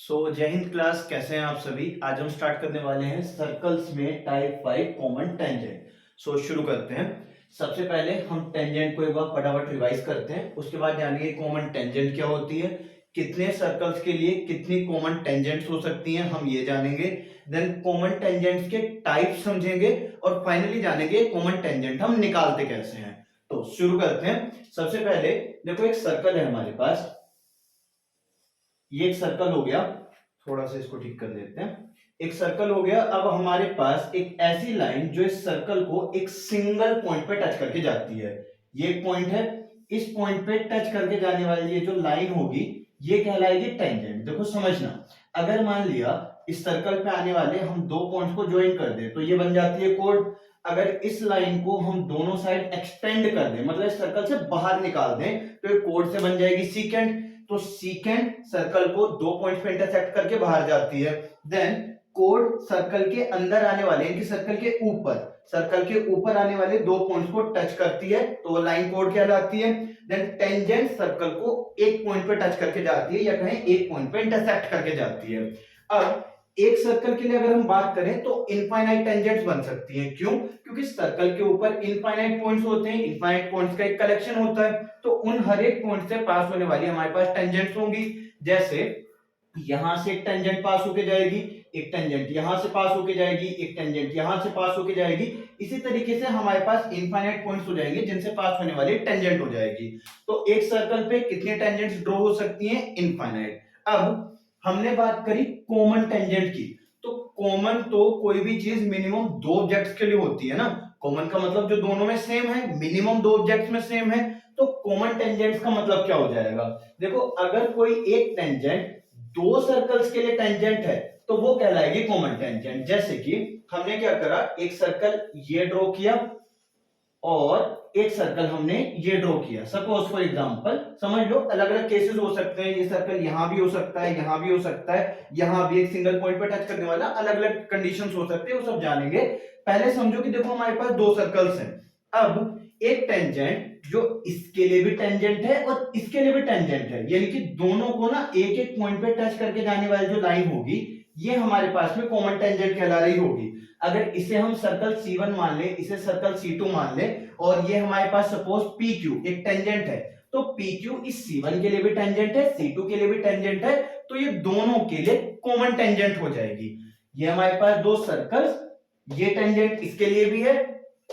जय हिंद क्लास, कैसे हैं आप सभी। आज हम स्टार्ट करने वाले हैं सर्कल्स में टाइप 5 कॉमन टेंजेंट। शुरू करते हैं। सबसे पहले हम टेंजेंट को एक बार फटाफट रिवाइज करते हैं, उसके बाद जानिए कॉमन टेंजेंट क्या होती है, कितने सर्कल्स के लिए कितनी कॉमन टेंजेंट्स हो सकती हैं हम ये जानेंगे। देन कॉमन टेंजेंट्स के टाइप समझेंगे और फाइनली जानेंगे कॉमन टेंजेंट हम निकालते कैसे हैं। तो शुरू करते हैं। सबसे पहले देखो, एक सर्कल है हमारे पास, ये एक सर्कल हो गया। थोड़ा सा इसको ठीक कर देते हैं। एक सर्कल हो गया। अब हमारे पास एक ऐसी लाइन जो इस सर्कल को एक सिंगल पॉइंट पे टच करके जाती है। ये एक पॉइंट है, इस पॉइंट पे टच करके जाने वाली ये जो लाइन होगी ये कहलाएगी टेंजेंट। देखो समझना, अगर मान लिया इस सर्कल पे आने वाले हम दो पॉइंट्स को ज्वाइन कर दे तो ये बन जाती है कोड। अगर इस लाइन को हम दोनों साइड एक्सटेंड कर दें, मतलब इस सर्कल से बाहर निकाल दें, तो ये कोड से बन जाएगी सीकेंट। तो सीकेंट सर्कल को दो पॉइंट पे इंटरसेक्ट करके बाहर जाती है। देन कोड सर्कल के अंदर आने वाले, इनकी सर्कल के ऊपर आने वाले दो पॉइंट्स को टच करती है तो वो लाइन कोड कहलाती है। देन टेंजेंट सर्कल को एक पॉइंट पे टच करके जाती है या कहें एक पॉइंट पे इंटरसेक्ट करके जाती है। अब एक सर्कल के लिए अगर हम बात करें तो इनफाइनाइट टेंजेंट्स बन सकती हैं। क्यों? क्योंकि सर्कल के ऊपर इनफाइनाइट पॉइंट्स होते हैं, इनफाइनाइट पॉइंट्स का एक कलेक्शन होता है, तो उन हर एक पॉइंट से पास होने वाली हमारे पास टेंजेंट्स होंगी। जैसे यहां से एक टेंजेंट पास होके जाएगी, एक टेंजेंट यहां से पास होके जाएगी, एक टेंजेंट यहां से पास होके जाएगी। इसी तरीके से हमारे पास इनफाइनाइट पॉइंट्स हो जाएंगे जिनसे पास होने वाली टेंजेंट हो जाएगी। तो एक सर्कल पे कितने टेंजेंट्स ड्रॉ हो सकती हैं? इनफाइनाइट। अब हमने बात करी कॉमन टेंजेंट की। तो कॉमन तो कोई भी चीज मिनिमम दो ऑब्जेक्ट्स के लिए होती है ना। कॉमन का मतलब जो दोनों में सेम है, मिनिमम दो ऑब्जेक्ट्स में सेम है। तो कॉमन टेंजेंट्स का मतलब क्या हो जाएगा? देखो, अगर कोई एक टेंजेंट दो सर्कल्स के लिए टेंजेंट है तो वो कहलाएगी कॉमन टेंजेंट। जैसे कि हमने क्या करा, एक सर्कल ये ड्रॉ किया और एक सर्कल हमने ये ड्रॉ किया। सपोज फॉर एग्जांपल समझ लो, अलग अलग केसेस हो सकते हैं। ये सर्कल यहां भी हो सकता है, यहां भी हो सकता है, यहां भी एक सिंगल पॉइंट पर टच करने वाला, अलग अलग कंडीशंस हो सकते हैं, वो सब जानेंगे। पहले समझो कि देखो हमारे पास दो सर्कल्स हैं। अब एक टेंजेंट जो इसके लिए भी टेंजेंट है और इसके लिए भी टेंजेंट है, यानी कि दोनों को ना एक एक पॉइंट पे टच करके जाने वाली जो लाइन होगी ये हमारे पास में कॉमन टेंजेंट कहला रही होगी। अगर इसे हम सर्कल C1 मान ले, इसे सर्कल C2 मान ले, और ये हमारे पास सपोज PQ एक टेंजेंट है, तो PQ इस C1 के लिए भी टेंजेंट है, C2 के लिए भी टेंजेंट है, तो ये दोनों के लिए कॉमन टेंजेंट हो जाएगी। ये हमारे पास दो सर्कल्स, ये टेंजेंट इसके लिए भी है,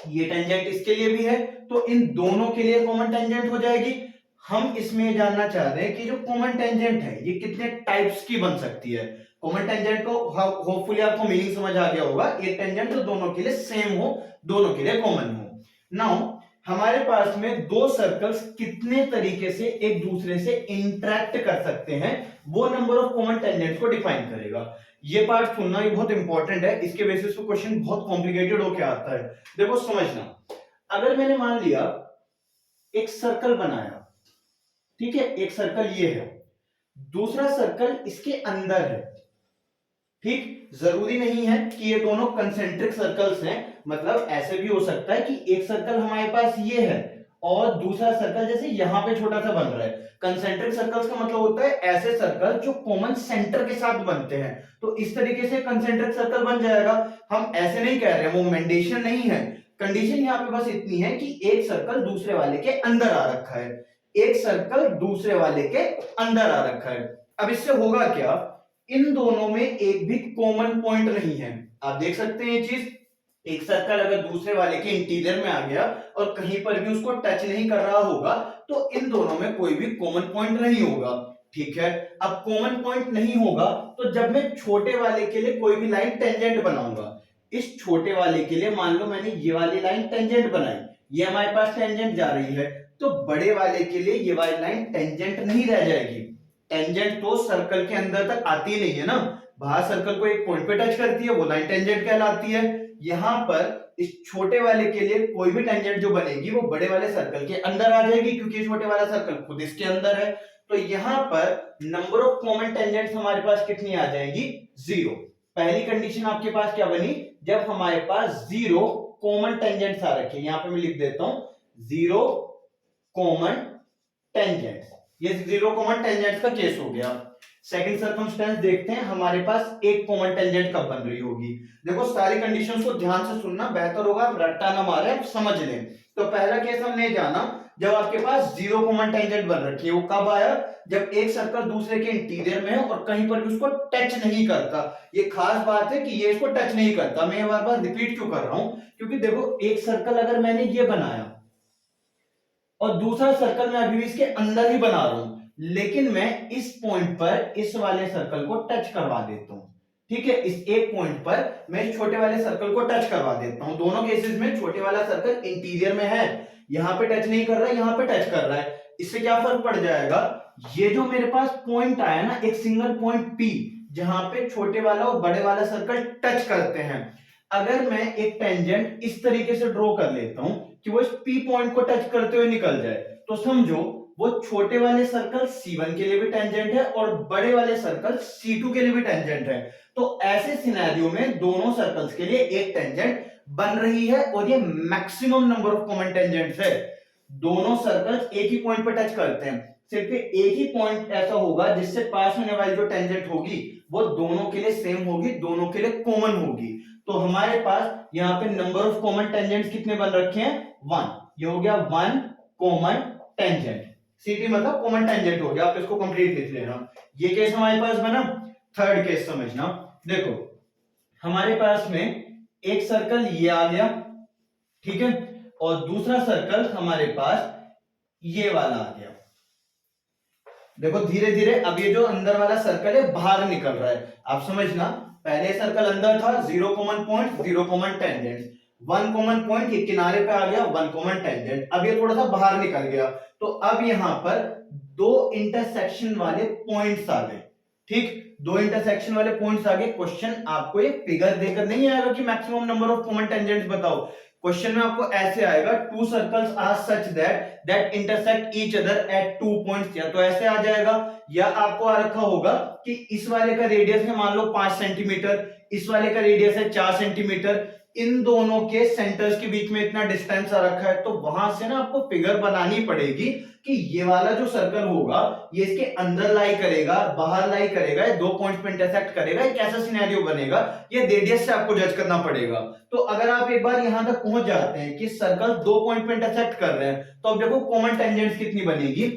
ये टेंजेंट इसके लिए भी है, तो इन दोनों के लिए कॉमन टेंजेंट हो जाएगी। हम इसमें जानना चाह रहे हैं कि जो कॉमन टेंजेंट है ये कितने टाइप्स की बन सकती है। कॉमन टेंजेंट को होपफुली आपको मीनिंग समझ आ गया होगा। एक टेंजेंट जो दोनों के लिए सेम हो, दोनों के लिए कॉमन हो। नाउ हमारे पास में दो सर्कल्स कितने तरीके से एक दूसरे से इंटरेक्ट कर सकते हैं, वो नंबर ऑफ कॉमन टेंजेंट्स को डिफाइन करेगा। ये पार्ट सुनना ये बहुत इंपॉर्टेंट है, इसके बेसिस पे क्वेश्चन बहुत कॉम्प्लिकेटेड होकर आता है। देखो समझना, अगर मैंने मान लिया एक सर्कल बनाया, ठीक है, एक सर्कल ये है, दूसरा सर्कल इसके अंदर है, ठीक। जरूरी नहीं है कि ये दोनों कंसेंट्रिक सर्कल्स हैं, मतलब ऐसे भी हो सकता है कि एक सर्कल हमारे पास ये है और दूसरा सर्कल जैसे यहां पे छोटा सा बन रहा है। कंसेंट्रिक सर्कल्स का मतलब होता है ऐसे सर्कल जो कॉमन सेंटर के साथ बनते हैं, तो इस तरीके से कंसेंट्रिक सर्कल बन जाएगा। हम ऐसे नहीं कह रहे, वो मेंडेशन नहीं है। कंडीशन यहाँ पे बस इतनी है कि एक सर्कल दूसरे वाले के अंदर आ रखा है, एक सर्कल दूसरे वाले के अंदर आ रखा है। अब इससे होगा क्या, इन दोनों में एक भी कॉमन पॉइंट नहीं है। आप देख सकते हैं ये चीज, एक सर्कल अगर दूसरे वाले के इंटीरियर में आ गया और कहीं पर भी उसको टच नहीं कर रहा होगा तो इन दोनों में कोई भी कॉमन पॉइंट नहीं होगा, ठीक है। अब कॉमन पॉइंट नहीं होगा तो जब मैं छोटे वाले के लिए कोई भी लाइन टेंजेंट बनाऊंगा, इस छोटे वाले के लिए मान लो मैंने ये वाली लाइन टेंजेंट बनाई, ये हमारे पास टेंजेंट जा रही है, तो बड़े वाले के लिए ये वाली लाइन टेंजेंट नहीं रह जाएगी। टेंजेंट तो सर्कल के अंदर तक आती नहीं है ना, बाहर सर्कल को एक पॉइंट पे टच करती है, वो लाइन टेंजेंट कहलाती है। यहां पर इस छोटे वाले के लिए कोई भी टेंजेंट जो बनेगी वो बड़े वाले सर्कल के अंदर आ जाएगी, क्योंकि छोटे वाला सर्कल खुद इसके अंदर है। तो यहां पर नंबर ऑफ कॉमन टेंजेंट्स हमारे पास कितनी आ जाएंगी? जीरो। पहली कंडीशन आपके पास क्या बनी, जब हमारे पास जीरो कॉमन टेंजेंट्स आ रखे, यहां पे मैं लिख देता हूं जीरो कॉमन टेंजेंट्स, ये जीरो कॉमन टेंजेंट्स का केस हो गया। सेकंड सर्कमस्टेंस देखते हैं, हमारे पास एक कॉमन टेंजेंट कब बन रही होगी। देखो सारी कंडीशंस को ध्यान से सुनना, बेहतर होगा आप रट्टा ना मारे, आप समझ लें। तो पहला केस हमने जाना, जब आपके पास जीरो कॉमन टेंजेंट बन रखी है, वो कब आया, जब एक सर्कल दूसरे के इंटीरियर में है और कहीं पर भी उसको टच नहीं करता। ये खास बात है कि ये इसको टच नहीं करता। मैं बार बार रिपीट क्यों कर रहा हूं, क्योंकि देखो एक सर्कल अगर मैंने ये बनाया और दूसरा सर्कल मैं अभी भी इसके अंदर ही बना रहा हूं, लेकिन मैं इस पॉइंट पर इस वाले सर्कल को टच करवा देता हूं, ठीक है, इस एक पॉइंट पर मैं इस छोटे वाले सर्कल को टच करवा देता हूं। दोनों केसेस में छोटे वाला सर्कल इंटीरियर में है, यहां पे टच नहीं कर रहा है, यहां पे टच कर रहा है। इससे क्या फर्क पड़ जाएगा, ये जो मेरे पास पॉइंट आया ना, एक सिंगल पॉइंट पी, जहां पे छोटे वाला और बड़े वाला सर्कल टच करते हैं, अगर मैं एक टेंजेंट इस तरीके से ड्रॉ कर लेता हूं कि वो इस पी पॉइंट को टच करते हुए निकल जाए, तो समझो वो छोटे वाले सर्कल C1 के लिए भी टेंजेंट है और बड़े वाले सर्कल C2 के लिए भी टेंजेंट है। तो ऐसे सिनेरियो में दोनों सर्कल्स के लिए एक टेंजेंट बन रही है और ये maximum number of common tangents है। दोनों सर्कल्स एक ही पॉइंट पर टच करते हैं, सिर्फ एक ही पॉइंट ऐसा होगा जिससे पास होने वाली जो टेंजेंट होगी वो दोनों के लिए सेम होगी, दोनों के लिए कॉमन होगी। तो हमारे पास यहाँ पे नंबर ऑफ कॉमन टेंजेंट्स कितने बन रखे हैं, 1। ये हो गया 1 कॉमन टेंजेंट। सीटी मतलब कॉमन टेंजेंट हो गया, आप इसको कंप्लीट लिख लेना। ये केस हमारे पास बना। थर्ड केस समझना, देखो हमारे पास में एक सर्कल ये आ गया, ठीक है, और दूसरा सर्कल हमारे पास ये वाला आ गया। देखो धीरे धीरे अब ये जो अंदर वाला सर्कल है बाहर निकल रहा है, आप समझना। पहले सर्कल अंदर था, zero common point, zero common tangent, one common point ये किनारे पे आ गया, वन कॉमन टेंजेंट। अब ये थोड़ा सा बाहर निकल गया, तो अब यहां पर दो इंटरसेक्शन वाले पॉइंट्स आ गए, ठीक, दो इंटरसेक्शन वाले पॉइंट्स आ गए। क्वेश्चन आपको ये फिगर देकर नहीं आएगा कि maximum number of common tangents बताओ, क्वेश्चन में आपको ऐसे आएगा, two circles are such that intersect each other at 2 points, या तो ऐसे आ जाएगा, या आपको आ रखा होगा कि इस वाले का रेडियस है मान लो 5 सेंटीमीटर, इस वाले का रेडियस है 4 सेंटीमीटर, इन दोनों के सेंटर्स के बीच में इतना डिस्टेंस आ रखा है। तो वहां से ना आपको फिगर बनानी पड़ेगी कि ये वाला जो सर्कल होगा ये इसके अंदर लाई करेगा, बाहर लाई करेगा, दो पॉइंट्स पे इंटरसेक्ट करेगा, एक ऐसा सिनेरियो बनेगा, ये रेडियस से आपको जज करना पड़ेगा। तो अगर आप एक बार यहां तक पहुंच जाते हैं कि सर्कल दो पॉइंट पे इंटरसेक्ट कर रहे हैं, तो अब देखो कॉमन टेंजेंट्स कितनी बनेगी,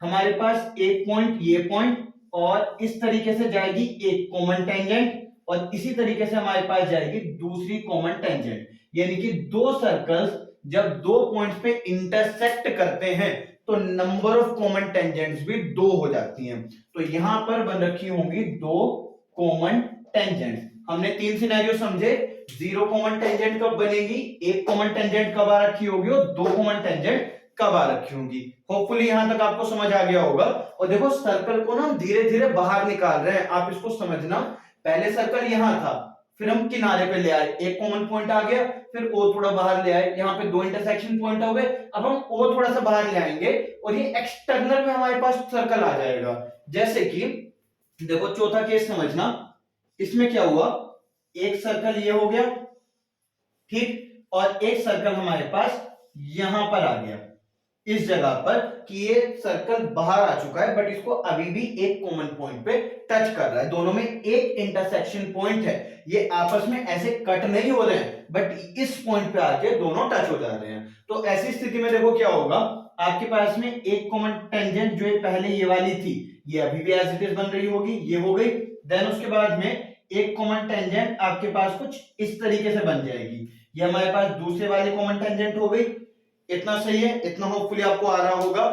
हमारे पास एक पॉइंट, ये पॉइंट, और इस तरीके से जाएगी एक कॉमन टेंजेंट, और इसी तरीके से हमारे पास जाएगी दूसरी कॉमन टेंजेंट। यानी कि दो सर्कल्स जब दो पॉइंट्स पे इंटरसेक्ट करते हैं तो नंबर ऑफ कॉमन टेंजेंट्स भी दो हो जाती हैं। तो यहां पर बन रखी होंगी दो कॉमन टेंजेंट्स। हमने तीन सिनेरियो समझे, जीरो कॉमन टेंजेंट कब बनेगी, एक कॉमन टेंजेंट कब आ रखी होगी और दो कॉमन टेंजेंट कब आ रखी होंगी। होपफुली यहां तक आपको समझ आ गया होगा। और देखो सर्कल को ना धीरे धीरे बाहर निकाल रहे हैं, आप इसको समझना। पहले सर्कल यहां था, फिर हम किनारे पे ले आए, एक कॉमन पॉइंट आ गया, फिर ओ थोड़ा बाहर ले आए, यहाँ पे दो इंटरसेक्शन पॉइंट हो गए, अब हम ओ थोड़ा सा बाहर ले आएंगे और ये एक्सटर्नल में हमारे पास सर्कल आ जाएगा। जैसे कि देखो चौथा केस समझना, इसमें क्या हुआ, एक सर्कल ये हो गया, ठीक, और एक सर्कल हमारे पास यहां पर आ गया इस जगह पर, कि ये सर्कल बाहर आ चुका है बट इसको अभी भी एक कॉमन पॉइंट पे टच कर रहा है, दोनों में एक इंटरसेक्शन पॉइंट है, ये आपस में ऐसे कट नहीं हो रहे हैं बट इस पॉइंट पे आके दोनों टच हो जा रहे हैं। तो ऐसी स्थिति में देखो क्या होगा, आपके पास में एक कॉमन टेंजेंट जो पहले ये वाली थी ये अभी भी एज इट इज बन रही होगी, ये हो गई। देन उसके बाद में एक कॉमन टेंजेंट आपके पास कुछ इस तरीके से बन जाएगी, ये हमारे पास दूसरे वाली कॉमन टेंजेंट हो गई। इतना सही है, इतना होपफुली आपको आ रहा होगा।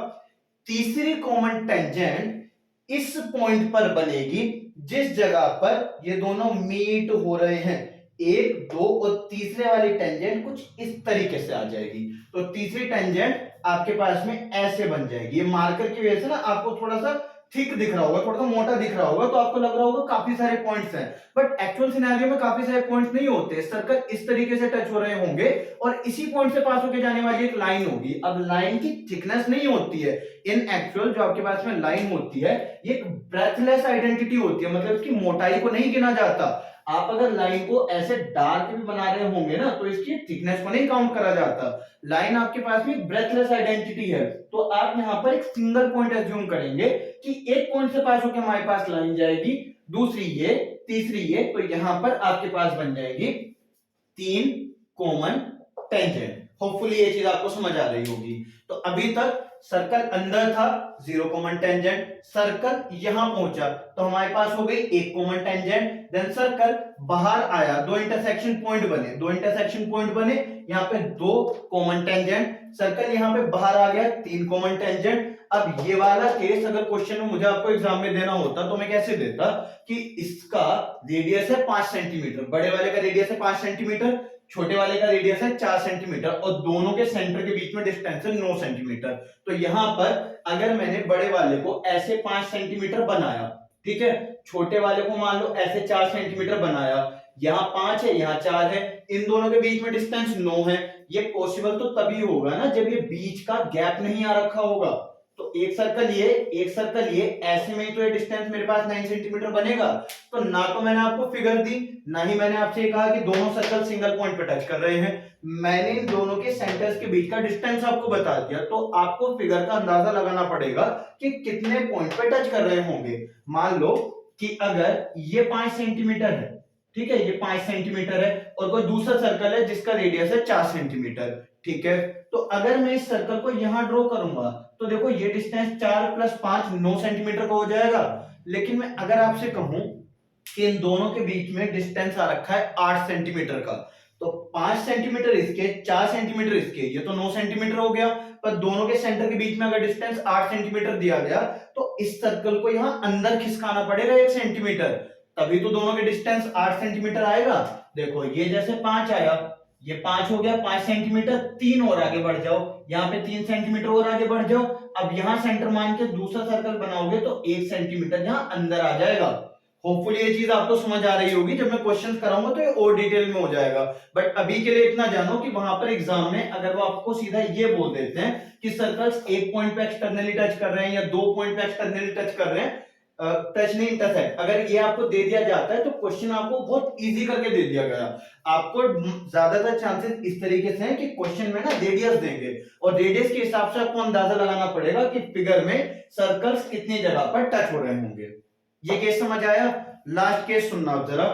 तीसरी कॉमन टेंजेंट इस पॉइंट पर बनेगी जिस जगह पर ये दोनों मीट हो रहे हैं, एक दो, और तीसरे वाली टेंजेंट कुछ इस तरीके से आ जाएगी। तो तीसरी टेंजेंट आपके पास में ऐसे बन जाएगी। ये मार्कर की वजह से ना आपको थोड़ा सा थिक दिख रहा होगा, थोड़ा सा मोटा दिख रहा होगा, तो आपको लग रहा होगा काफी सारे पॉइंट्स हैं, बट एक्चुअल सिनेरियो में काफी सारे पॉइंट्स नहीं होते। सर्कल इस तरीके से टच हो रहे होंगे और इसी पॉइंट से पास होकर जाने वाली एक लाइन होगी। अब लाइन की थिकनेस नहीं होती है इन एक्चुअल, जो आपके पास में लाइन होती है ये एक ब्रेथलेस आइडेंटिटी होती है, मतलब इसकी मोटाई को नहीं गिना जाता। आप अगर लाइन को ऐसे डार्क भी बना रहे होंगे ना तो इसकी थिकनेस को नहीं काउंट करा जाता। लाइन आपके पास में ब्रेथलेस आइडेंटिटी है, तो आप यहां पर एक सिंगल पॉइंट एज्यूम करेंगे कि एक पॉइंट से पास होकर हमारे पास लाइन जाएगी, दूसरी ये, तीसरी ये, तो यहां पर आपके पास बन जाएगी 3 कॉमन टेंजेंट। होपफुली ये चीज आपको समझ आ रही होगी। तो अभी तक सर्कल अंदर था 0 कॉमन टेंजेंट, सर्कल यहां पहुंचा तो हमारे पास हो गई 1 कॉमन टेंजेंट, देन सर्कल बाहर आया, दो इंटरसेक्शन पॉइंट बने, यहां पे 2 कॉमन टेंजेंट, सर्कल यहां पे बाहर आ गया 3 कॉमन टेंजेंट। अब ये वाला केस अगर क्वेश्चन में मुझे आपको एग्जाम में देना होता तो मैं कैसे देता कि इसका रेडियस है 5 सेंटीमीटर, बड़े वाले का रेडियस है 5 सेंटीमीटर, छोटे वाले का रेडियस है 4 सेंटीमीटर और दोनों के सेंटर के बीच में डिस्टेंस है 9 सेंटीमीटर। तो यहां पर अगर मैंने बड़े वाले को ऐसे 5 सेंटीमीटर बनाया, ठीक है, छोटे वाले को मान लो ऐसे 4 सेंटीमीटर बनाया, यहाँ 5 है यहाँ 4 है, इन दोनों के बीच में डिस्टेंस 9 है। ये पॉसिबल तो तभी होगा ना जब ये बीच का गैप नहीं आ रखा होगा। तो एक सर्कल ये ऐसे में ही तो ये डिस्टेंस मेरे पास 9 सेंटीमीटर बनेगा। तो ना तो मैंने आपको फिगर दी, ना ही मैंने आपसे कहा कि दोनों सर्कल सिंगल पॉइंट पे टच कर रहे हैं, मैंने इन दोनों के सेंटर्स के बीच का डिस्टेंस आपको बता दिया। तो आपको फिगर का अंदाजा लगाना पड़ेगा कि कितने पॉइंट पे टच कर रहे होंगे। मान लो कि अगर ये 5 सेंटीमीटर है, ठीक है, ये 5 सेंटीमीटर है और कोई दूसरा सर्कल है जिसका रेडियस है 4 सेंटीमीटर, ठीक है, तो अगर मैं इस सर्कल को यहां ड्रॉ करूंगा तो देखो ये डिस्टेंस 4 + 5 9 सेंटीमीटर का हो जाएगा। लेकिन मैं अगर आपसे कहूं कि इन दोनों के बीच में डिस्टेंस आ रखा है 8 सेंटीमीटर का, तो 5 सेंटीमीटर इसके, 4 सेंटीमीटर इसके, ये तो 9 सेंटीमीटर हो गया, पर दोनों के सेंटर के बीच में अगर डिस्टेंस 8 सेंटीमीटर दिया गया तो इस सर्कल को यहां अंदर खिसकाना पड़ेगा 1 सेंटीमीटर, तभी तो दोनों के डिस्टेंस 8 सेंटीमीटर आएगा। देखो ये जैसे 5 आया, ये 5 हो गया 5 सेंटीमीटर, 3 और आगे बढ़ जाओ, यहाँ पे 3 सेंटीमीटर और आगे बढ़ जाओ। अब यहाँ सेंटर मान के दूसरा सर्कल बनाओगे तो 1 सेंटीमीटर यहाँ अंदर आ जाएगा। होपफुली ये चीज आपको समझ आ रही होगी, जब मैं क्वेश्चन कराऊंगा तो ये और डिटेल में हो जाएगा। बट अभी के लिए इतना जानो कि वहां पर एग्जाम में अगर वो आपको सीधा ये बोल देते हैं कि सर्कल्स एक पॉइंट पे एक्सटर्नली टच कर रहे हैं या 2 पॉइंट पे एक्सटर्नली टच कर रहे हैं, टच नहीं इंटरसेक्ट, अगर ये आपको दे दिया जाता है तो क्वेश्चन आपको बहुत इजी करके दे दिया गया। आपको ज्यादातर चांसेस इस तरीके से हैं कि क्वेश्चन में ना रेडियस देंगे और रेडियस के हिसाब से आपको अंदाजा लगाना पड़ेगा कि फिगर में सर्कल्स कितनी जगह पर टच हो रहे होंगे। ये केस समझ आया? लास्ट केस सुनना आप जरा,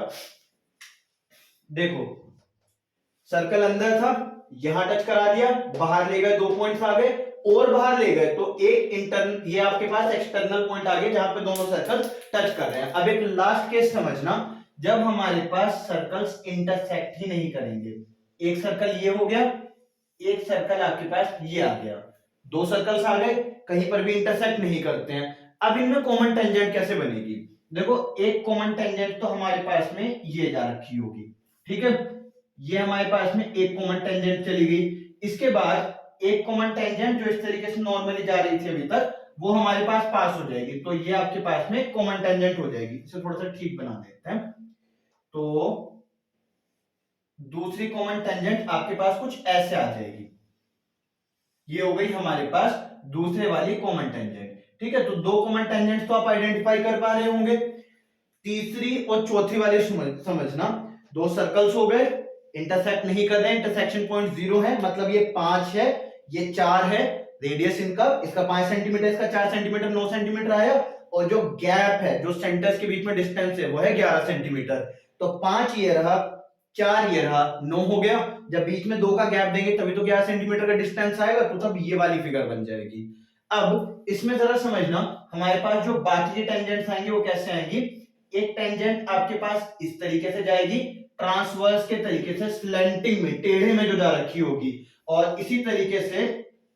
देखो सर्कल अंदर था, यहां टच करा दिया, बाहर ले गए 2 पॉइंट्स आ गए और बाहर ले गए तो एक इंटरनल, ये आपके पास एक्सटर्नल पॉइंट आ गया जहां पे दोनों सर्कल टच कर रहे हैं। अब एक लास्ट केस समझना, जब हमारे पास सर्कल्स इंटरसेक्ट ही नहीं करेंगे, एक सर्कल ये हो गया, एक सर्कल आपके पास ये आ गया, 2 सर्कल्स आ गए, कहीं पर भी इंटरसेक्ट नहीं करते हैं। अब इनमें कॉमन टेंजेंट कैसे बनेगी? देखो एक कॉमन टेंजेंट तो हमारे पास में ये जा रखी होगी, ठीक है, ये हमारे पास में एक कॉमन टेंजेंट चली गई। इसके बाद एक कॉमन टेंजेंट जो इस तरीके से नॉर्मली जा रही थी अभी तक, वो हमारे पास हो जाएगी, तो ये आपके पास में कॉमन टेंजेंट हो जाएगी। इसे थोड़ा सा ठीक बना देते हैं, तो दूसरी कॉमन टेंजेंट आपके पास कुछ ऐसे आ जाएगी, ये हो गई हमारे पास दूसरे वाली कॉमन टेंजेंट, ठीक है। तो 2 कॉमन टेंजेंट्स तो आप आइडेंटिफाई कर पा रहे होंगे। तीसरी और चौथी वाली समझना, 2 सर्कल्स हो गए, इंटरसेक्ट नहीं कर रहे, इंटरसेक्शन पॉइंट 0 है, मतलब ये 5 है, ये 4 है, रेडियस इनका, इसका 5 सेंटीमीटर, इसका 4 सेंटीमीटर, 9 सेंटीमीटर आया, और जो गैप है, जो सेंटर्स के बीच में डिस्टेंस है, वो है 11 सेंटीमीटर। तो 5 ये रहा, 4 ये रहा, 9 हो गया। जब बीच में 2 का गैप देंगे तभी तो 11 सेंटीमीटर का डिस्टेंस आएगा, तो तब ये वाली फिगर बन जाएगी। अब इसमें जरा समझना, हमारे पास जो बाकी के टेंजेंट्स आएंगे वो कैसे आएंगी? एक टेंजेंट आपके पास इस तरीके से जाएगी, ट्रांसवर्स के तरीके से, स्लैंटिंग में, टेढ़े में जो जा रखी होगी, और इसी तरीके से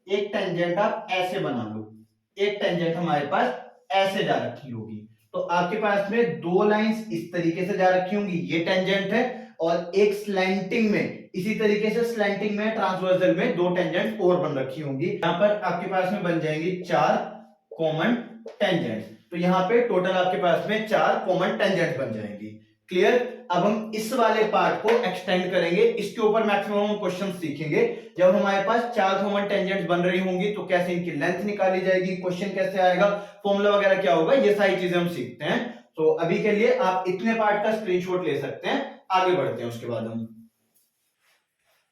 एक टेंजेंट आप ऐसे बना लो, एक टेंजेंट हमारे पास ऐसे जा रखी होगी। तो आपके पास में 2 लाइंस इस तरीके से जा रखी होंगी, ये टेंजेंट है, और एक स्लैंटिंग में, इसी तरीके से स्लैंटिंग में, ट्रांसवर्सल में 2 टेंजेंट और बन रखी होंगी। यहां पर आपके पास में बन जाएंगी 4 कॉमन टेंजेंट। तो यहाँ पे टोटल आपके पास में 4 कॉमन टेंजेंट बन जाएंगी। क्लियर? अब हम इस वाले पार्ट को एक्सटेंड करेंगे, इसके ऊपर मैक्सिमम हम क्वेश्चन सीखेंगे। जब हमारे पास 4 कॉमन टेंजेंट्स बन रही होंगी तो कैसे इनकी लेंथ निकाली जाएगी, क्वेश्चन कैसे आएगा, फॉर्मूला वगैरह क्या होगा, ये सारी चीजें हम सीखते हैं। तो अभी के लिए आप इतने पार्ट का स्क्रीनशॉट ले सकते हैं, आगे बढ़ते हैं उसके बाद हम।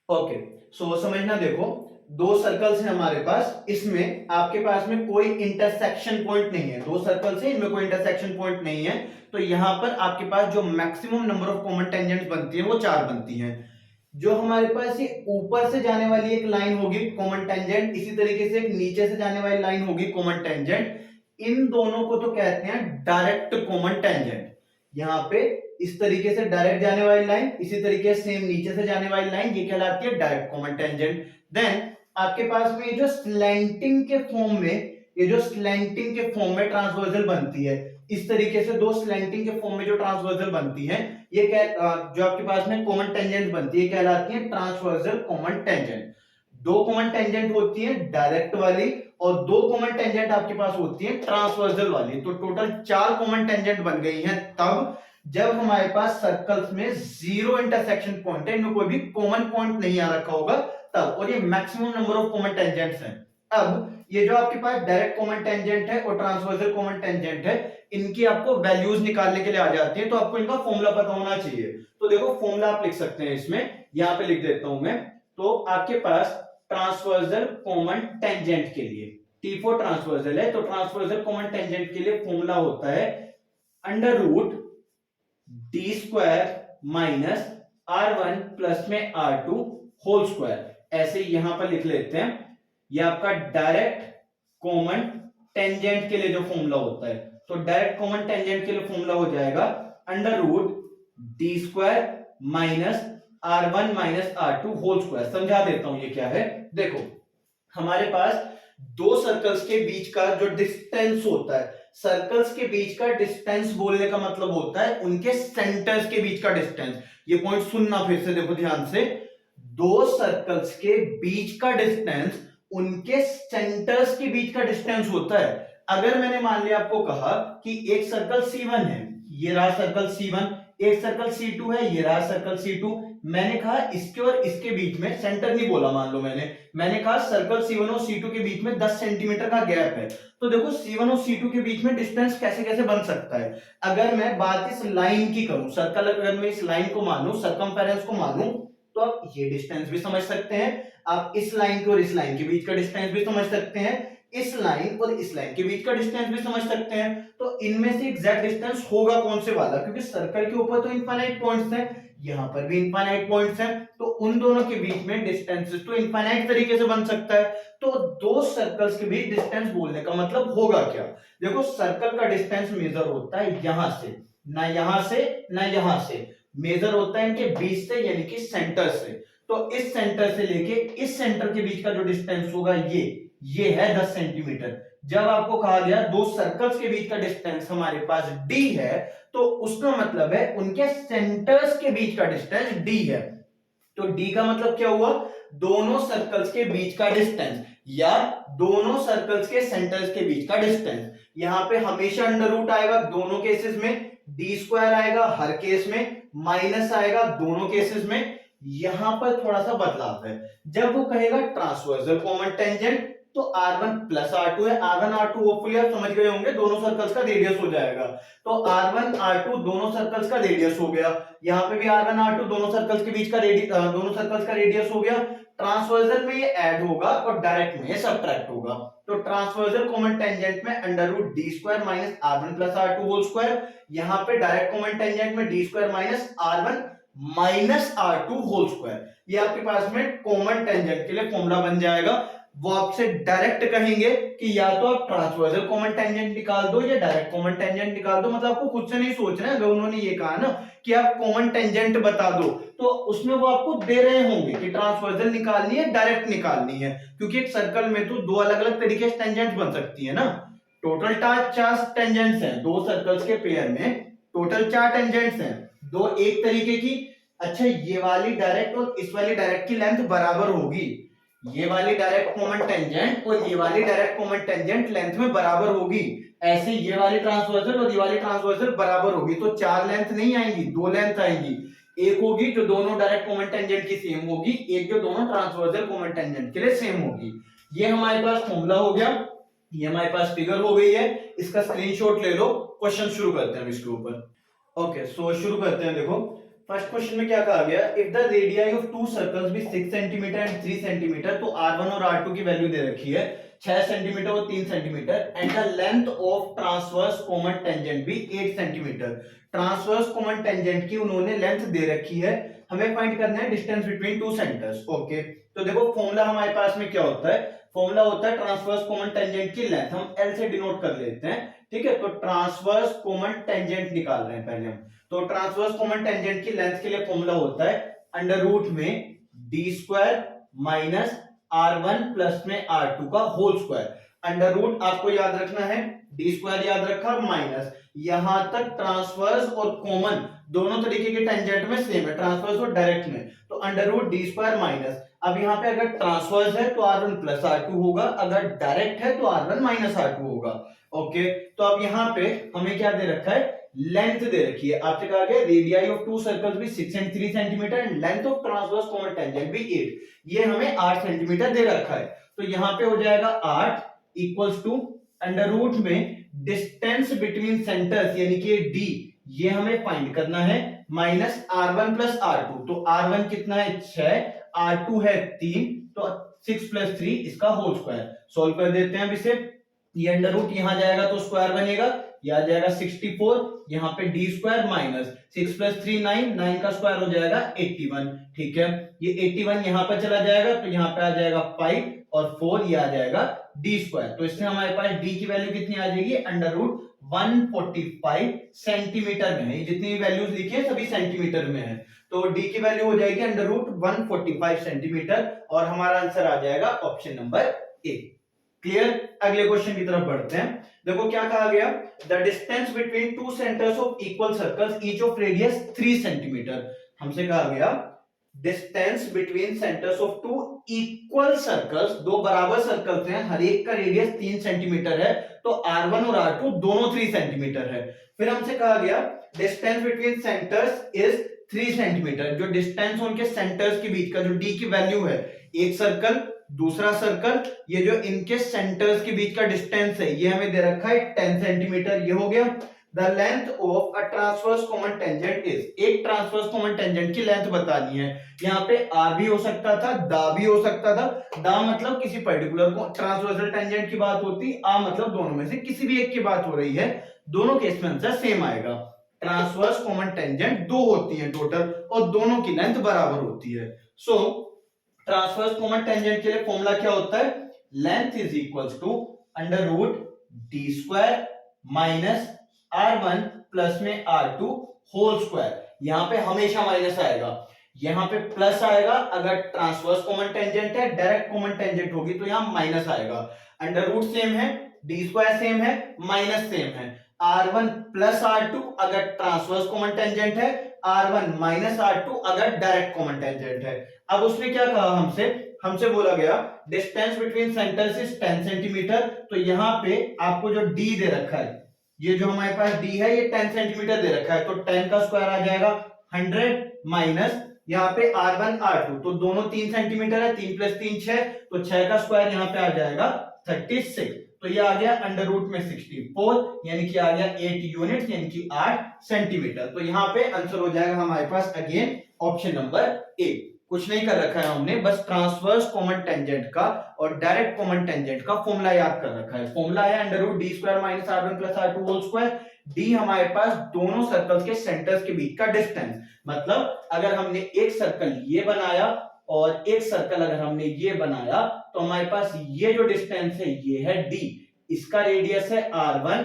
ओके, सो समझना, देखो दो सर्कल्स हैं हमारे पास, इसमें आपके पास में कोई इंटरसेक्शन पॉइंट नहीं है, दो सर्कल्स हैं इनमें कोई इंटरसेक्शन पॉइंट नहीं है, तो यहां पर आपके पास जो maximum number of common tangents बनती है वो 4 बनती हैं। जो हमारे पास ये ऊपर से जाने वाली एक लाइन होगी कॉमन टेंजेंट, इसी तरीके से एक नीचे से जाने वाली लाइन होगी कॉमन टेंजेंट, इन दोनों को तो कहते हैं डायरेक्ट कॉमन टेंजेंट। यहाँ पे इस तरीके से डायरेक्ट जाने वाली लाइन, इसी तरीके से सेम नीचे से जाने वाली लाइन, ये कहलाती है डायरेक्ट कॉमन टेंजेंट। देन आपके पास में जो स्लैंटिंग के फॉर्म में, ये जो स्लैंटिंग के फॉर्म में ट्रांसवर्सल बनती है, इस तरीके से दो स्लैंटिंग के फॉर्म में जो ट्रांसवर्सल बनती है, ये जो आपके पास में कॉमन टेंजेंट बनती है कहलाती है ट्रांसवर्सल कॉमन टेंजेंट। दो कॉमन टेंजेंट होती है डायरेक्ट वाली और दो कॉमन टेंजेंट आपके पास होती है ट्रांसवर्सल वाली, तो टोटल 4 कॉमन टेंजेंट बन गई हैं तब जब हमारे पास सर्कल्स में जीरो इंटरसेक्शन पॉइंट है, इनमें कोई भी कॉमन पॉइंट नहीं आ रखा होगा तब, और ये maximum number of common tangents हैं। अब ये जो आपके पास डायरेक्ट कॉमन टेंजेंट है और ट्रांसवर्सल कॉमन टेंजेंट है, इनकी आपको वैल्यूज निकालने के लिए आ जाती है, तो आपको इनका फॉर्मूला पता होना चाहिए। तो देखो फॉर्मूला आप लिख सकते हैं इसमें, यहां पे लिख देता हूं मैं। तो आपके पास ट्रांसवर्सल कॉमन टेंजेंट के लिए T फॉर ट्रांसवर्सल है, तो ट्रांसवर्सल कॉमन टेंजेंट के लिए फॉर्मूला होता है under root D square minus R1 plus में R2 होल स्क्वायर। ऐसे यहां पर लिख लेते हैं, यह आपका डायरेक्ट कॉमन टेंजेंट के लिए जो फॉर्मूला होता है, तो डायरेक्ट कॉमन टेंजेंट के लिए फॉर्मूला हो जाएगा under root D square minus R1 minus R2 whole square. समझा देता हूं ये क्या है। देखो हमारे पास दो सर्कल्स के बीच का जो डिस्टेंस होता है, सर्कल्स के बीच का डिस्टेंस बोलने का मतलब होता है उनके सेंटर्स के बीच का डिस्टेंस। ये पॉइंट सुनना फिर से, देखो ध्यान से, दो सर्कल्स के बीच का डिस्टेंस उनके सेंटर्स के बीच का डिस्टेंस होता है। अगर मैंने मान लिया आपको कहा कि एक सर्कल C1 है, ये रहा सर्कल C1, एक सर्कल C2 है, ये रहा सर्कल C2, मैंने कहा इसके और इसके बीच में, सेंटर नहीं बोला मान लो मैंने कहा सर्कल C1 और C2 के बीच में 10 सेंटीमीटर का गैप है। तो देखो C1 और C2 के बीच में डिस्टेंस कैसे कैसे बन सकता है। अगर मैं बात इस लाइन की करूं, सर्कल अगर मैं इस लाइन को मानूं, सर्कमफेरेंस को मानूं, तो आप ये डिस्टेंस भी समझ सकते हैं, आप इस लाइन और इस लाइन के बीच का डिस्टेंस भी समझ सकते हैं, इस लाइन और इस लाइन के बीच का डिस्टेंस भी समझ सकते हैं। तो इनमें से एग्जैक्ट डिस्टेंस होगा कौन से वाला, क्योंकि सर्कल के ऊपर तो इनफाइनाइट पॉइंट्स हैं, यहां पर भी इनफाइनाइट पॉइंट्स हैं, तो उन दोनों के बीच में डिस्टेंसेस तो इनफाइनाइट तरीके से बन सकता है। तो दो सर्कल्स के बीच डिस्टेंस बोलने का मतलब होगा क्या। देखो सर्कल का डिस्टेंस मेजर होता है यहां से, ना यहां से ना यहां से, मेजर होता है इनके बीच से, यानी कि सेंटर से। तो इस सेंटर से लेके इस सेंटर के बीच का जो डिस्टेंस होगा ये है 10 सेंटीमीटर। जब आपको कहा गया दो सर्कल्स के बीच का डिस्टेंस हमारे पास d है, तो उसका मतलब है उनके सेंटर्स के बीच का डिस्टेंस d है। तो d का मतलब क्या हुआ, दोनों सर्कल्स के बीच का डिस्टेंस या दोनों सर्कल्स के सेंटर्स के बीच का डिस्टेंस। यहां पे हमेशा अंडर रूट आएगा दोनों केसेस में, डी स्क्वायर आएगा हर केस में, माइनस आएगा दोनों केसेस में। यहां पर थोड़ा सा बदलाव है, जब वो कहेगा ट्रांसवर्सल कॉमन टेंजेंट तो R1 प्लस R2 है, R1 R2 होपफुली आप समझ गए होंगे, दोनों सर्कल्स का रेडियस हो जाएगा। तो R1 R2 दोनों सर्कल्स का रेडियस हो गया, यहाँ पे भी R1 R2 दोनों सर्कल्स के बीच का दोनों सर्कल्स का रेडियस हो गया। ट्रांसवर्सल में ये ऐड होगा और डायरेक्ट में ये सबट्रैक्ट होगा। तो ट्रांसवर्सल कॉमन टेंजेंट में under root D square minus R1 plus R2 whole square, यहाँ पे डायरेक्ट कॉमन टेंजेंट में D square minus R1 minus R2 whole square. ये आपके पास में कॉमन टेंजेंट के लिए फॉर्मूला बन जाएगा। वो आपसे डायरेक्ट कहेंगे कि या तो आप ट्रांसवर्सल कॉमन टेंजेंट निकाल दो या डायरेक्ट कॉमन टेंजेंट निकाल दो, मतलब आपको खुद से नहीं सोचना है। अगर उन्होंने ये कहा ना कि आप कॉमन टेंजेंट बता दो, तो उसमें वो आपको दे रहे होंगे कि ट्रांसवर्सल निकालनी है डायरेक्ट निकालनी है, क्योंकि एक सर्कल में तो दो अलग अलग तरीके से टेंजेंट बन सकती है ना। टोटल 4 टेंजेंट्स हैं दो सर्कल्स के पेयर में, टोटल 4 टेंजेंट्स हैं, दो एक तरीके की। अच्छा ये वाली डायरेक्ट और इस वाली डायरेक्ट की लेंथ बराबर होगी, ये वाली डायरेक्ट कॉमन टेंजेंट और ये वाली डायरेक्ट कॉमन टेंजेंट लेंथ में बराबर होगी। ऐसे ये वाली ट्रांसवर्सल और ये वाली ट्रांसवर्सल बराबर होगी, तो 4 लेंथ नहीं आएंगी, 2 लेंथ आएंगी। एक होगी जो दोनों डायरेक्ट कॉमन टेंजेंट की सेम होगी, एक जो दोनों ट्रांसवर्सल कॉमन टेंजेंट के लिए सेम होगी। ये हमारे पास फॉर्मूला हो गया, ये हमारे पास फिगर हो गई है, इसका स्क्रीनशॉट ले लो। क्वेश्चन शुरू करते हैं इसके ऊपर। ओके सो शुरू करते हैं। देखो फर्स्ट क्वेश्चन में क्या कहा गया, if the radii of two circles be 6 centimetre and 3 centimetre, तो r1 और r2 की वैल्यू दे रखी है 6 सेंटीमीटर और 3 centimetre, and the length of transverse common tangent भी 8 सेंटीमीटर। ट्रांसवर्स कॉमन टेंजेंट की उन्होंने लेंथ दे रखी है, हमें फाइंड करना है distance between two centres. Okay, तो देखो फॉर्मूला हमारे पास में क्या होता है, फॉर्मूला होता है ट्रांसवर्स कॉमन टेंजेंट की लेंथ हम L से डिनोट कर लेते हैं, ठीक है। तो ट्रांसवर्स कॉमन टेंजेंट निकाल रहे हैं पहले हम, तो ट्रांसवर्स कॉमन टेंजेंट की लेंथ के लिए फॉर्मूला होता है अंडर रूट में D square minus r1 plus में r2 का होल स्क्वायर। अंडर रूट आपको याद रखना है, डी स्क्वायर याद रखा, माइनस यहां तक ट्रांसवर्स और कॉमन दोनों तरीके के टेंजेंट में सेम है, ट्रांसवर्स और डायरेक्ट में, तो under root D square minus, अब यहाँ पे अगर ट्रांसवर्स है तो r1 प्लस r2 होगा, अगर डायरेक्ट है तो r1 माइनस r2 होगा। ओके, तो अब यहाँ पे हमें क्या दे रखा है, लेंथ दे रखी है, आपसे कहा गया रेडियाई ऑफ टू सर्कल्स भी 6 and 3 centimetre and length of transverse common tangent भी 8, ये हमें 8 सेंटीमीटर दे रखा है। तो यहाँ पे हो जाएगा 8 इक्वल्स टू अंडर रूट में डिस्टेंस बिटवीन सेंटर्स यानी कि d, ये हमें फाइंड करना है, माइनस r1 प्लस r2, तो r1 कितना है 6, r2 है 3, तो 6 प्लस 3 इसका होल स्क्वायर। सोल्व कर देते हैं अब इसे, ये अंडर रूट यहां जाएगा तो स्क्वायर बनेगा, यह आ जाएगा 64, यहाँ पे डी स्क्वायर माइनस 6 प्लस 3 9, 9 का स्क्वायर हो जाएगा 81, ठीक है। ये 81 यहाँ पर चला जाएगा तो यहाँ पे आ जाएगा 5 और 4, ये आ जाएगा डी स्क्वायर, तो इससे हमारे पास डी की वैल्यू कितनी आ जाएगी, अंडर रूट 145 सेंटीमीटर में है, ये जितनी वैल्यूज लिखी है सभी सेंटीमीटर में है, तो डी की वैल्यू हो जाएगी अंडर रूट 145 सेंटीमीटर, और हमारा आंसर आ जाएगा ऑप्शन नंबर ए। क्लियर, अगले क्वेश्चन की तरफ बढ़ते हैं। देखो क्या कहा गया, the distance between two centres of equal circles each of radius 3 centimetre, हमसे कहा गया distance between centres of two equal circles, दो बराबर सर्कल्स हैं, हर एक का रेडियस 3 सेंटीमीटर है, तो r1 और r2 दोनों 3 सेंटीमीटर है। फिर हमसे कहा गया distance between centres is 3 centimetre, जो डिस्टेंस उनके सेंटर्स के बीच का जो d की वैल्यू है, एक सर्कल दूसरा सर्कल, ये जो इनके सेंटर्स के बीच का डिस्टेंस है ये हमें दे रखा है 10 सेंटीमीटर, ये हो गया। The length of a transverse common tangent is, एक ट्रांसवर्स कॉमन टेंजेंट की लेंथ बतानी है, यहाँ पे आर भी हो सकता था, दा भी हो सकता था, दा मतलब किसी पर्टिकुलर को ट्रांसवर्सल टेंजेंट की बात होती, आ मतलब दोनों में से किसी भी एक की बात हो रही है, दोनों केस में आंसर सेम आएगा। ट्रांसवर्स कॉमन टेंजेंट दो होती है टोटल और दोनों की लेंथ बराबर होती है। सो ट्रांसवर्स कॉमन टेंजेंट के लिए फॉर्मूला क्या होता है, length is equals to under root D square minus r1 plus में r2 होल स्क्वायर, यहां पे हमेशा माइनस आएगा, यहां पे प्लस आएगा अगर ट्रांसवर्स कॉमन टेंजेंट है, डायरेक्ट कॉमन टेंजेंट होगी तो यहां माइनस आएगा। अंडर रूट सेम है, डी स्क्वायर सेम है, माइनस सेम है, r1 प्लस r2 अगर ट्रांसवर्स कॉमन टेंजेंट है, r1 माइनस r2 अगर डायरेक्ट कॉमन टेंजेंट है। अब उसने क्या कहा हमसे बोला गया distance between centres is 10 centimetre, तो यहां पे आपको जो d दे रखा है, ये जो हमारे पास d है ये 10 सेंटीमीटर दे रखा है, तो 10 का स्क्वायर आ जाएगा 100 माइनस यहाँ पे r1 r2, तो दोनों 3 सेंटीमीटर है, 3 प्लस 3 6, तो 6 का स्क्वायर यहाँ पे आ जाएगा 36, तो ये आ गया अंडर रूट में 64, यानी कि आ गया 8 यूनिट यानी कि 8 सेंटीमीटर। तो यहाँ पे आंसर हो जाएगा हमारे पास अगेन ऑप्शन नंबर ए। कुछ नहीं कर रखा है हमने, बस ट्रांसवर्स कॉमन टेंजेंट का और डायरेक्ट कॉमन टेंजेंट का फॉर्मूला याद कर रखा है। फॉर्मूला है under root D square minus r1 plus r2 whole square. D हमारे पास दोनों सर्कल्स के सेंटर्स के बीच का डिस्टेंस, मतलब अगर हमने एक सर्कल ये बनाया और एक सर्कल अगर हमने ये बनाया तो हमारे पास ये जो डिस्टेंस है ये है d, इसका रेडियस है r1,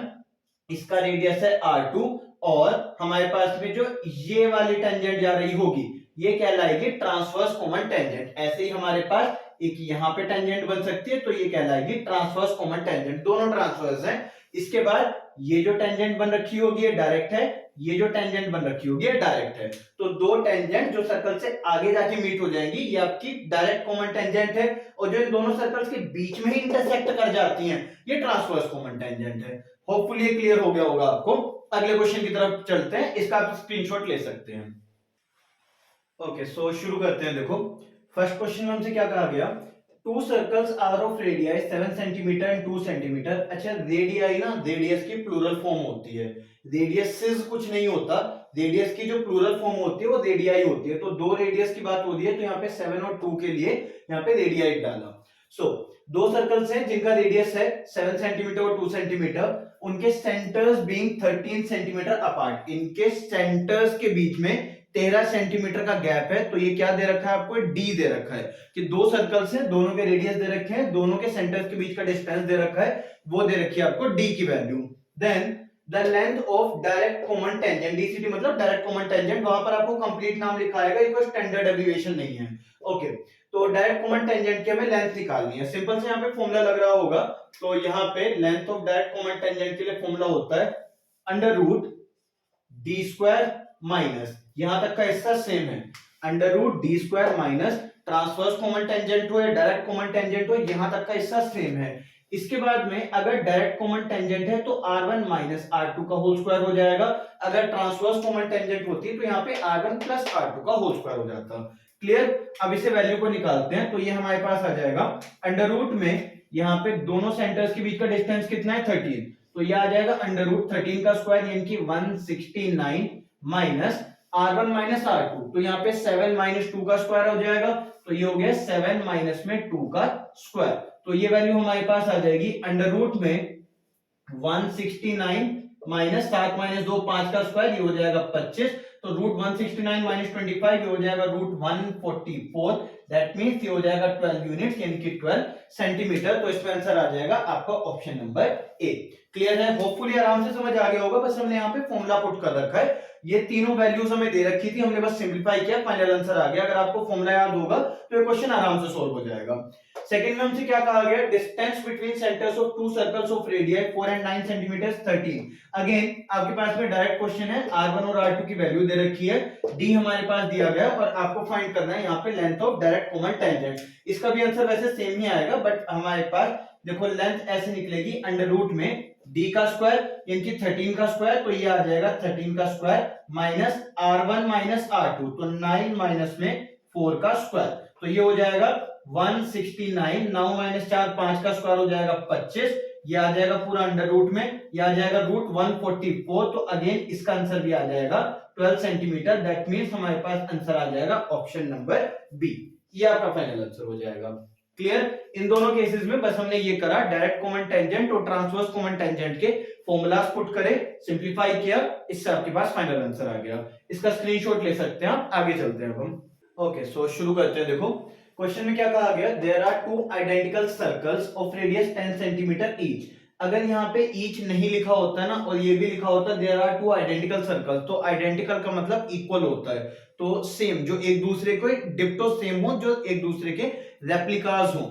इसका रेडियस है r2, और हमारे पास में जो ये वाली टेंजेंट जा रही होगी ये कहलाएगी ट्रांसवर्स कॉमन टेंजेंट। ऐसे ही हमारे पास एक यहाँ पे टेंजेंट बन सकती है तो ये कहलाएगी ट्रांसवर्स कॉमन टेंजेंट, दोनों ट्रांसवर्स हैं। इसके बाद ये जो टेंजेंट बन रखी होगी ये डायरेक्ट है, ये जो टेंजेंट बन रखी होगी ये डायरेक्ट है, तो दो टेंजेंट जो सर्कल से आगे जाके मीट हो जाएंगी ये आपकी डायरेक्ट कॉमन टेंजेंट है, और जो इन दोनों सर्कल्स के बीच में ही इंटरसेक्ट कर जाती हैं ये ट्रांसवर्स कॉमन टेंजेंट है। होपफुली ये क्लियर हो गया होगा आपको। अगले क्वेश्चन की तरफ चलते हैं, इसका आप स्क्रीनशॉट ले सकते हैं। ओके, सो शुरू करते हैं। देखो फर्स्ट क्वेश्चन में हमसे क्या कहा गया, two circles are of radius 7 centimetre and 2 centimetre. अच्छा रेडियाई ना, रेडियस की प्लूरल फॉर्म होती है, रेडियसेस कुछ नहीं होता, रेडियस की जो प्लूरल फॉर्म होती है वो रेडियाई होती है। तो दो रेडियस की बात हो रही है तो यहाँ पे 7 और 2 के लिए यहाँ पे रेडियाई डाला। सो दो सर्कल्स हैं जिनका रेडियस है 7 सेंटीमीटर और 2 सेंटीमीटर, उनके सेंटर्स बीइंग 13 सेंटीमीटर अपार्ट, इनके सेंटर्स के बीच में 13 सेंटीमीटर का गैप है। तो ये क्या दे रखा है आपको, डी दे रखा है कि दो सर्कल्स हैं, दोनों के रेडियस दे रखे हैं, दोनों के सेंटर्स के बीच का डिस्टेंस दे रखा है, वो दे रखी है आपको डी की value. Then the length of direct common tangent, DCT मतलब डायरेक्ट कॉमन टेंजेंट, वहां पर आपको कंप्लीट नाम लिखा आएगा, ये कोई स्टैंडर्ड एब्रिविएशन नहीं है। ओके तो डायरेक्ट कॉमन टेंजेंट की हमें लेंथ निकालनी है। सिंपल से यहाँ पे फॉर्मूला लग रहा होगा, तो यहाँ पे length of direct common tangent के लिए फॉर्मूला होता है under root D square minus, यहां तक का हिस्सा सेम है, under root D square minus transverse common tangent हो या डायरेक्ट कॉमन टेंजेंट हो, यहां तक का हिस्सा सेम है। इसके बाद में अगर डायरेक्ट कॉमन टेंजेंट है तो r1 माइनस r2 का होल स्क्वायर हो जाएगा, अगर ट्रांसवर्स कॉमन टेंजेंट होती है तो यहाँ पे r1 प्लस r2 का होल स्क्वायर हो जाता। क्लियर। अब इसे वैल्यू को निकालते हैं, तो ये हमारे पास आ जाएगा अंडर रूट में, यहाँ पे दोनों सेंटर्स के बीच का डिस्टेंस कितना है 13, तो ये आ जाएगा अंडर रूट 13 का स्क्वायर यानी कि 169 माइनस r1 माइनस r2, तो यहाँ पे 7 माइनस 2 का स्क्वायर हो जाएगा, तो ये हो गया 7 माइनस में 2 का स्क्वायर, तो ये वैल्यू हमारे पास आ जाएगी अंडर रूट में 169 माइनस 7 माइनस 2 5 का स्क्वायर, ये हो जाएगा 25, तो रूट 169 माइनस 25 ये हो जाएगा रूट 144, दैट मींस ये हो जाएगा 12 यूनिट यानी कि 12 सेंटीमीटर। तो इसमें आंसर आ जाएगा आपका ऑप्शन नंबर ए। क्लियर है, होपफुली आराम से समझ आ गया होगा, बस हमने यहाँ पे फॉर्मूला पुट कर रखा है, ये तीनों वैल्यूज हमें दे रखी थी, हमने बस सिंपलीफाई किया, फाइनल आंसर आ गया। अगर आपको फॉर्मूला याद होगा तो ये क्वेश्चन आराम से सॉल्व हो जाएगा। सेकंड में हमसे क्या कहा गया, distance between centres of two circles of radius 4 and 9 centimetre 13। Again आपके पास में डायरेक्ट क्वेश्चन है, r1 और r2 की वैल्यू दे रखी है, d हमारे पास दिया गया और आपको फाइंड करना है यहाँ पे length of direct common tangent. इसका भी आंसर वैसे सेम ही आएगा, बट हमारे पास देखो लेंथ ऐसे निकलेगी अंडर रूट में d का स्क्वायर यानी कि 13 का स्क्वायर, तो ये आ जाएगा 13 का square minus r1 minus r2, तो 9 माइनस में 4 का स्क्वायर, तो ये हो जाएगा 169, 9 माइनस 4 5 का स्क्वायर हो जाएगा 25, ये आ जाएगा पूरा अंडर रूट में, ये आ जाएगा रूट 144, तो अगेन इसका आंसर भी आ जाएगा 12 सेंटीमीटर, दैट मींस हमारे पास आंसर आ जाएगा ऑप्शन नंबर बी, ये आपका फाइनल आंसर हो जाएगा। क्लियर। इन दोनों केसेस में बस हमने ये करा, डायरेक्ट कॉमन टेंजेंट और ट्रांसवर्स कॉमन टेंजेंट के फॉर्मूलास पुट करे, सिंपलीफाई किया, इससे आपके पास फाइनल आंसर आ गया। इसका स्क्रीनशॉट ले सकते हैं आप, आगे चलते हैं अब हम। ओके सो शुरू करते हैं। देखो क्वेश्चन में क्या कहा गया, there are two identical circles of radius 10 centimetre each. अगर यहाँ पे ईच नहीं लिखा होता ना और ये भी लिखा होता there are two identical circles, तो आइडेंटिकल का मतलब इक्वल होता है, तो सेम, जो एक दूसरे को डिप्टो सेम हो, जो एक दूसरे के रेप्लिकास हो।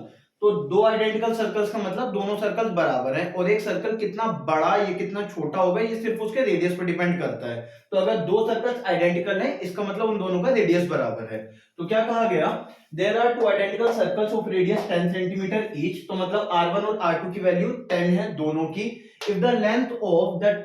तो दो आइडेंटिकल सर्कल्स का मतलब दोनों सर्कल बराबर हैं, और एक सर्कल कितना बड़ा ये कितना छोटा होगा ये सिर्फ उसके रेडियस पर डिपेंड करता है। तो अगर दो सर्कल्स आइडेंटिकल हैं इसका मतलब उन दोनों का रेडियस बराबर है। तो क्या कहा गया, there are two identical circles of radius 10 centimetre each, तो मतलब r1 और r2 की वैल्यू 10 है दोनों की। If the length of the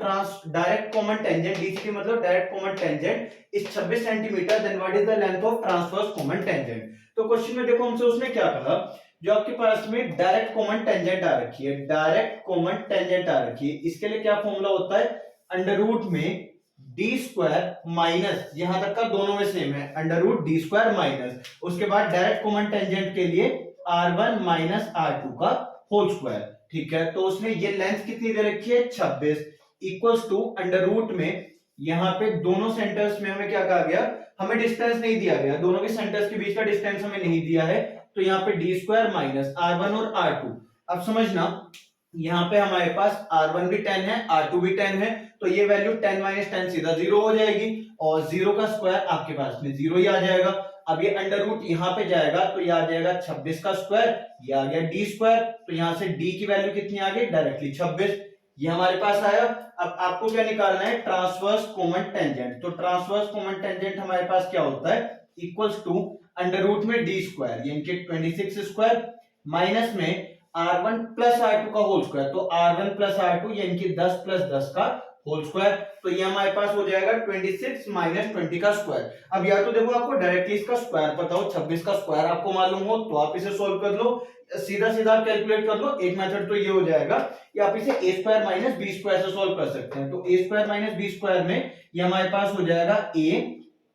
direct common tangent, DC मतलब direct common tangent, is 26 centimetre, then what is the length of transverse common tangent. तो question में देखो हमसे उसने क्या कहा, जो आपके पास में डायरेक्ट कॉमन टेंजेंट आ रखी है, डायरेक्ट कॉमन टेंजेंट आ रखी है, इसके लिए क्या फॉर्मूला होता है, अंडर रूट में डी स्क्वायर माइनस, यहां तक का दोनों में सेम है, under root D square minus, उसके बाद डायरेक्ट कॉमन टेंजेंट के लिए r1 माइनस r2 का होल स्क्वायर। ठीक है, तो उसने ये लेंथ कितनी दे रखी है 26 इक्वल्स टू अंडर रूट में, यहाँ पे दोनों सेंटर्स में हमें क्या कहा गया, हमें डिस्टेंस नहीं दिया गया, दोनों के सेंटर्स के बीच का डिस्टेंस हमें नहीं दिया है, तो यहाँ पे डी स्क्वायर माइनस r1 और r2। अब समझना यहाँ पे हमारे पास r1 भी 10 है, r2 भी 10 है, तो ये वैल्यू 10 माइनस 10 सीधा 0 हो जाएगी, और 0 का स्क्वायर आपके पास में 0 ही आ जाएगा। अब ये अंडर रूट यहाँ पे जाएगा तो ये आ जाएगा 26 का स्क्वायर, ये आ गया डी स्क्वायर, तो यहाँ से डी की वैल्यू कितनी आ गई, डायरेक्टली 26, ये हमारे पास आया। अब आपको क्या निकालना है, ट्रांसवर्स कॉमन टेंजेंट। तो ट्रांसवर्स कॉमन टेंजेंट हमारे पास क्या होता है, इक्वल्स टू अंडर रूट में डी स्क्वायर यानी कि 26 स्क्वायर माइनस में r1 प्लस r2 का होल स्क्वायर, तो r1 प्लस r2 यानी कि 10 प्लस 10 का होल स्क्वायर, तो ये हमारे पास हो जाएगा 26 माइनस 20 का स्क्वायर। अब या तो देखो आपको डायरेक्टली इसका स्क्वायर पता हो, 26 का स्क्वायर आपको मालूम हो तो आप इसे सोल्व कर लो, सीधा सीधा आप कैलकुलेट कर लो। एक मेथड तो ये हो जाएगा, या आप इसे a square minus b square से सोल्व कर सकते हैं। तो a square minus b square में ये हमारे पास हो जाएगा a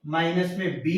माइनस में b,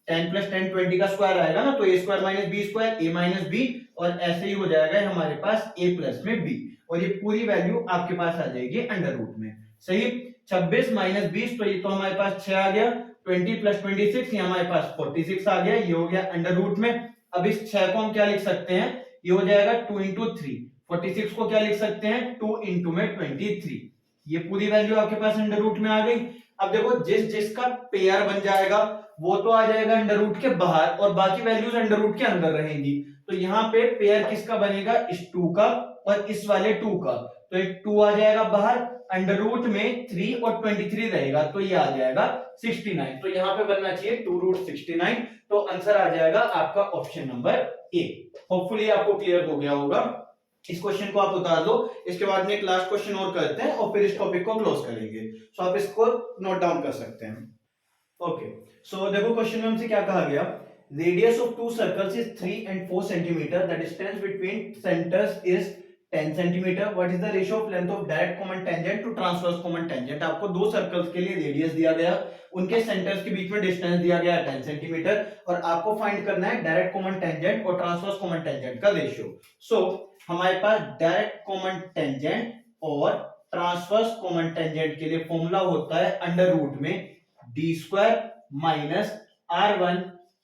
10 प्लस 10 20 का स्क्वायर आएगा ना, तो a square minus b square, a minus b, और ऐसे ही हो जाएगा हमारे पास a प्लस में b, और ये पूरी वैल्यू आपके पास आ जाएगी अंडर रूट में। सही, 26 माइनस 20, तो ये तो हमारे पास 6 आ गया, 20 प्लस 26 ये हमारे पास 46 आ गया, ये हो गया अंडर रूट में। अब इस 6 को हम क्या लिख सकते हैं, ये हो जाएगा 2 इंटू 3, 46 को क्या लिख सकते हैं 2 इंटू में 23, ये पूरी वैल्यू आपके पास अंडर रूट में आ गई। अब देखो जिस जिसका पेयर बन जाएगा वो तो आ जाएगा अंडर रूट के बाहर, और बाकी वैल्यूज अंडर रूट के अंदर रहेंगी। तो यहाँ पे पेयर किसका बनेगा, इस 2 का और इस वाले 2 का, तो एक 2 आ जाएगा बाहर, अंडर रूट में 3 और 23 रहेगा, तो ये आ जाएगा 69। तो यहाँ पे बनना चाहिए 2 रूट 69, तो आंसर आ जाएगा आपका ऑप्शन नंबर ए। होपफुली आपको क्लियर हो गया होगा। इस क्वेश्चन को आप उतार दो, इसके बाद में एक लास्ट क्वेश्चन और करते हैं और फिर इस टॉपिक को क्लोज करेंगे। सो आप इसको नोट डाउन कर सकते हैं। ओके, सो देखो क्वेश्चन में हमसे क्या कहा गया, radius of two circles is 3 and 4 centimetre, the distance between centres is 10 centimetre, what is the ratio of length of direct common tangent to transverse common tangent. आपको दो सर्कल्स के लिए रेडियस दिया गया, उनके सेंटर्स के बीच में डिस्टेंस दिया गया है 10 सेंटीमीटर, और आपको फाइंड करना है डायरेक्ट कॉमन टेंजेंट और ट्रांसवर्स कॉमन टेंजेंट का रेशियो। सो हमारे पास डायरेक्ट कॉमन टेंजेंट और ट्रांसवर्स कॉमन टेंजेंट के लिए फॉर्मूला होता है अंडर रूट में D square minus r1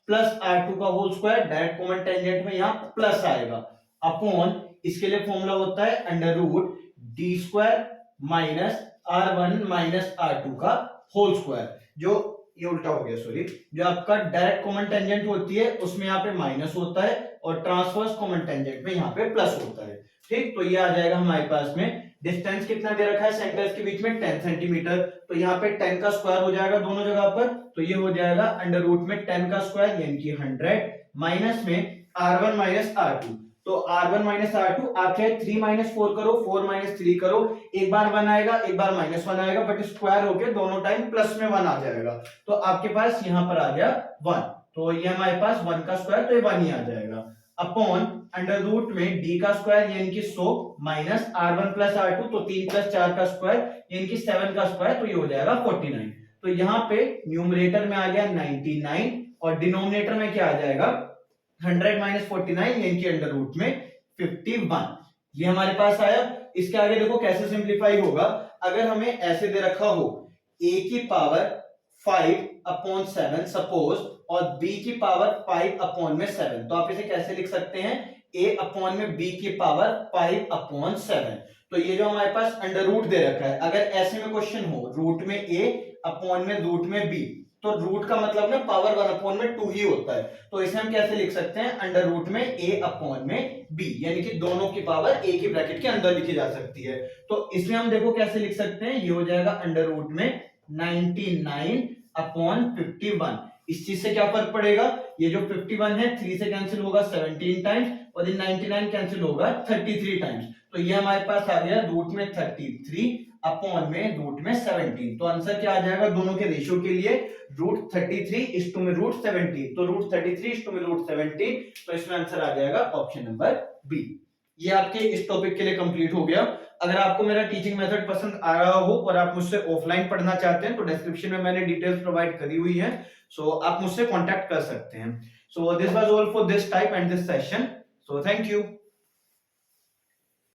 plus r2 का whole square, direct common tangent में यहाँ प्लस आएगा, अपॉन इसके लिए फॉर्मूला होता है under root D square minus r1 minus r2 का होल स्क्वायर। जो ये उल्टा हो गया, सॉरी, जो आपका डायरेक्ट कॉमन टेंजेंट होती है उसमें यहाँ पे माइनस होता है और ट्रांसवर्स कॉमन टेंजेंट में यहाँ पे प्लस होता है। ठीक, तो ये आ जाएगा हमारे पास में, डिस्टेंस कितना दे रखा है सेंटर्स के बीच में 10 सेंटीमीटर, तो यहाँ पे 10 का स्क्वायर हो जाएगा दोनों जगह पर, तो ये हो जाएगा अंडर रूट में 10 का स्क्वायर यानी कि 100 माइनस में r1 माइनस r2, तो r1 माइनस r2 आप चाहे 3 माइनस 4 करो, 4 माइनस 3 करो, एक बार 1 आएगा एक बार माइनस 1 आएगा, बट स्क्वायर होके दोनों टाइम प्लस में 1 आ जाएगा, तो आपके पास यहाँ पर आ गया 1, तो ये हमारे पास 1 का स्क्वायर, तो ये 1 ही आ जाएगा, अपॉन अंडर रूट में d का स्क्वायर यानी कि 100 माइनस r1 प्लस r2, तो 3 प्लस 4 का स्क्वायर यानी कि 7 का स्क्वायर, तो ये हो जाएगा 49। तो यहाँ पे न्यूमरेटर में आ गया 99 और डिनोमिनेटर में क्या आ जाएगा 100 माइनस 49 यानी कि अंडर रूट में 51, ये हमारे पास आया। इसके आगे देखो कैसे सिंप्लीफाई होगा, अगर हमें ऐसे दे रखा हो a की पावर 5 अपॉन 7 सपोज, और b की पावर 5 अपॉन में 7, तो आप इसे कैसे लिख सकते हैं a अपॉन में b की पावर 5 अपॉन 7। तो ये जो हमारे पास अंडर रूट दे रखा है, अगर ऐसे में क्वेश्चन हो रूट में a अपॉन में रूट में b, तो रूट का मतलब ना पावर 1 अपॉन में 2 ही होता है, तो इसे हम कैसे लिख सकते हैं अंडर रूट में a अपॉन में b, यानी कि दोनों की पावर a की ब्रैकेट के अंदर लिखी जा सकती है। तो इसमें हम देखो कैसे लिख सकते हैं, ये हो जाएगा अंडर रूट में 99 अपॉन 51। इस चीज से क्या फर्क पड़ेगा, ये जो 51 है 3 से कैंसिल होगा 17 टाइम्स, और ये 99 कैंसिल होगा 33 टाइम्स, तो ये हमारे पास आ गया रूट में 33 अपॉन में रूट में 17। तो आंसर क्या आ जाएगा दोनों के रेशियो के लिए, रूट 33 इस टू में रूट 17, तो रूट 33 इस टू में रूट 17, तो इसमें आंसर आ जाएगा ऑप्शन नंबर बी। ये आपके इस टॉपिक के लिए कंप्लीट हो गया। अगर आपको मेरा टीचिंग मेथड पसंद आ रहा हो और आप मुझसे ऑफलाइन पढ़ना चाहते हैं तो डिस्क्रिप्शन में मैंने डिटेल्स प्रोवाइड करी हुई है, सो आप मुझसे कांटेक्ट कर सकते हैं। So this was all for this type and this session, so thank you.